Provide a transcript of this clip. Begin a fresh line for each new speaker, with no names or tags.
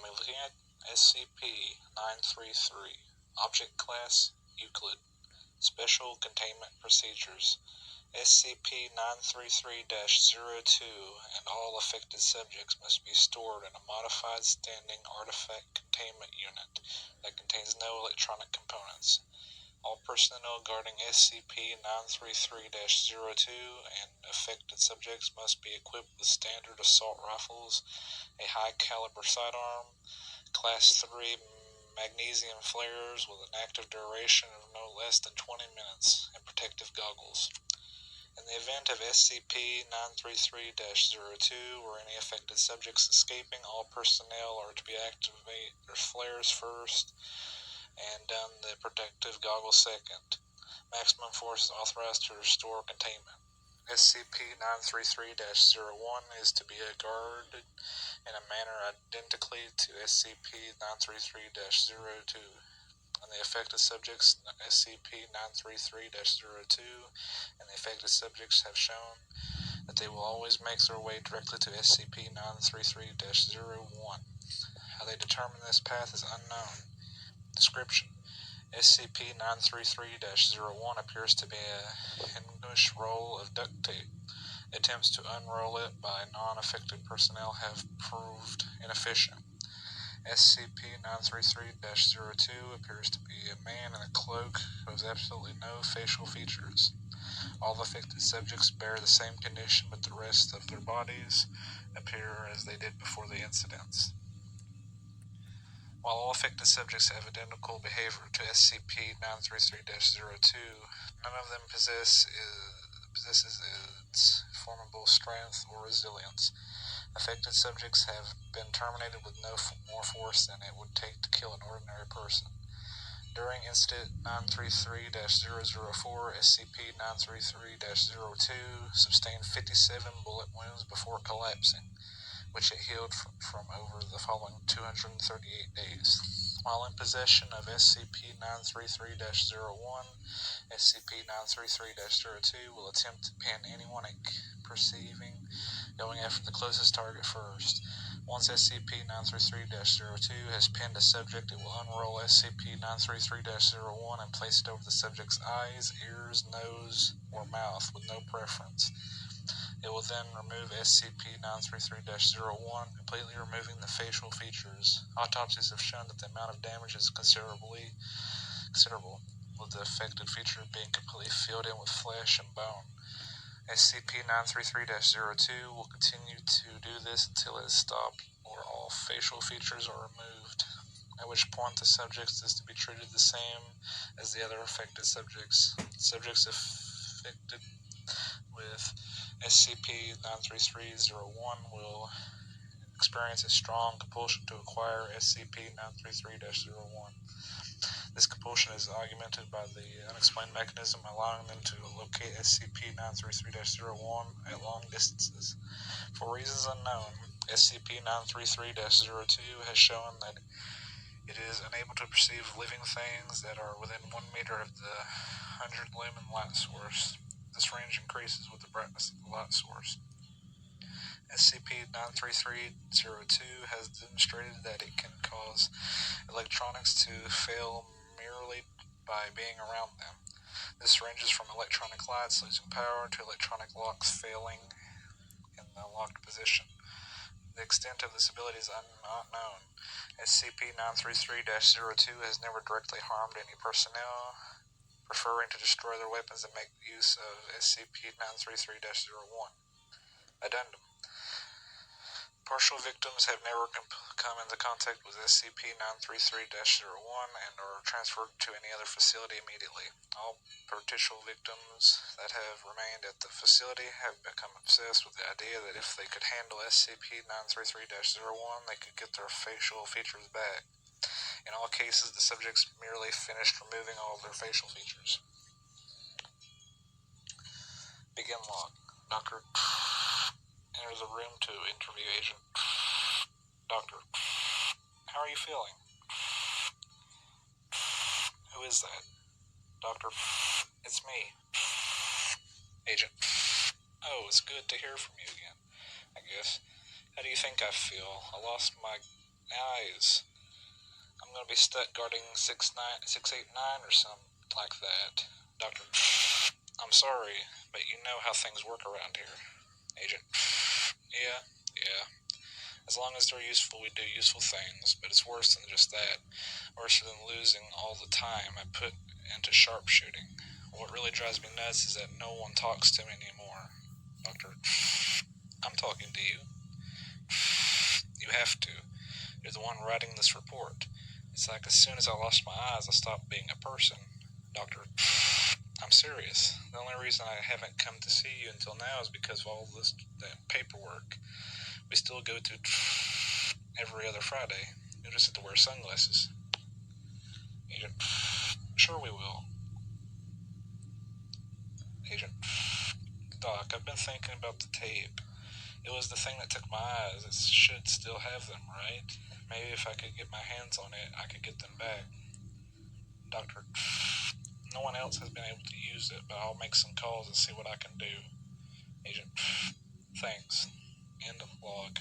be looking at SCP-933, Object Class Euclid, Special Containment Procedures. SCP-933-02 and all affected subjects must be stored in a modified standing artifact containment unit that contains no electronic components. All personnel guarding SCP-933-02 and affected subjects must be equipped with standard assault rifles, a high-caliber sidearm, Class 3 magnesium flares with an active duration of no less than 20 minutes, and protective goggles. In the event of SCP-933-02 or any affected subjects escaping, all personnel are to be activate their flares first and done the protective goggles second. Maximum force is authorized to restore containment. SCP-933-01 is to be guarded in a manner identically to SCP-933-02. And the affected subjects, SCP-933-02, and the affected subjects have shown that they will always make their way directly to SCP-933-01. How they determine this path is unknown. Description: SCP-933-01 appears to be a English roll of duct tape. Attempts to unroll it by non-affected personnel have proved inefficient. SCP-933-02 appears to be a man in a cloak who has absolutely no facial features. All the affected subjects bear the same condition, but the rest of their bodies appear as they did before the incidents. While all affected subjects have identical behavior to SCP-933-02, none of them possesses its formidable strength or resilience. Affected subjects have been terminated with no more force than it would take to kill an ordinary person. During Incident 933-004, SCP-933-02 sustained 57 bullet wounds before collapsing, which it healed from over the following 238 days. While in possession of SCP-933-01, SCP-933-02 will attempt to pin anyone it perceiving, going after the closest target first. Once SCP-933-02 has pinned a subject, it will unroll SCP-933-01 and place it over the subject's eyes, ears, nose, or mouth with no preference. It will then remove SCP-933-01, completely removing the facial features. Autopsies have shown that the amount of damage is considerable, with the affected features being completely filled in with flesh and bone. SCP-933-02 will continue to do this until it is stopped or all facial features are removed, at which point the subject is to be treated the same as the other affected subjects. Subjects affected with SCP-933-01 will experience a strong compulsion to acquire SCP-933-01. This compulsion is augmented by the unexplained mechanism allowing them to locate SCP-933-01 at long distances. For reasons unknown, SCP-933-02 has shown that it is unable to perceive living things that are within 1 meter of the 100-lumen light source. This range increases with the brightness of the light source. SCP-933-02 has demonstrated that it can cause electronics to fail merely by being around them. This ranges from electronic lights losing power to electronic locks failing in the locked position. The extent of this ability is not known. SCP-933-02 has never directly harmed any personnel, preferring to destroy their weapons and make use of SCP-933-01. Addendum. Partial victims have never come into contact with SCP-933-01 and are transferred to any other facility immediately. All partial victims that have remained at the facility have become obsessed with the idea that if they could handle SCP-933-01, they could get their facial features back. In all cases, the subjects merely finished removing all of their facial features. Begin log. Dr. enters a room to interview Agent. Doctor, how are you feeling? Who is that? Doctor, it's me. Agent, oh, it's good to hear from you again, I guess. How do you think I feel? I lost my eyes. I'm gonna be stuck guarding 689 or something like that. Doctor, I'm sorry, but you know how things work around here. Agent, yeah. As long as they're useful, we do useful things, but it's worse than just that. Worse than losing all the time I put into sharpshooting. What really drives me nuts is that no one talks to me anymore. Doctor, I'm talking to you. You have to. You're the one writing this report. It's like as soon as I lost my eyes, I stopped being a person. Doctor, I'm serious. The only reason I haven't come to see you until now is because of all this paperwork. We still go to every other Friday. You'll just have to wear sunglasses. Agent, sure we will. Agent, Doc, I've been thinking about the tape. It was the thing that took my eyes. It should still have them, right? Maybe if I could get my hands on it, I could get them back. Doctor, no one else has been able to use it, but I'll make some calls and see what I can do. Agent, thanks. End of log.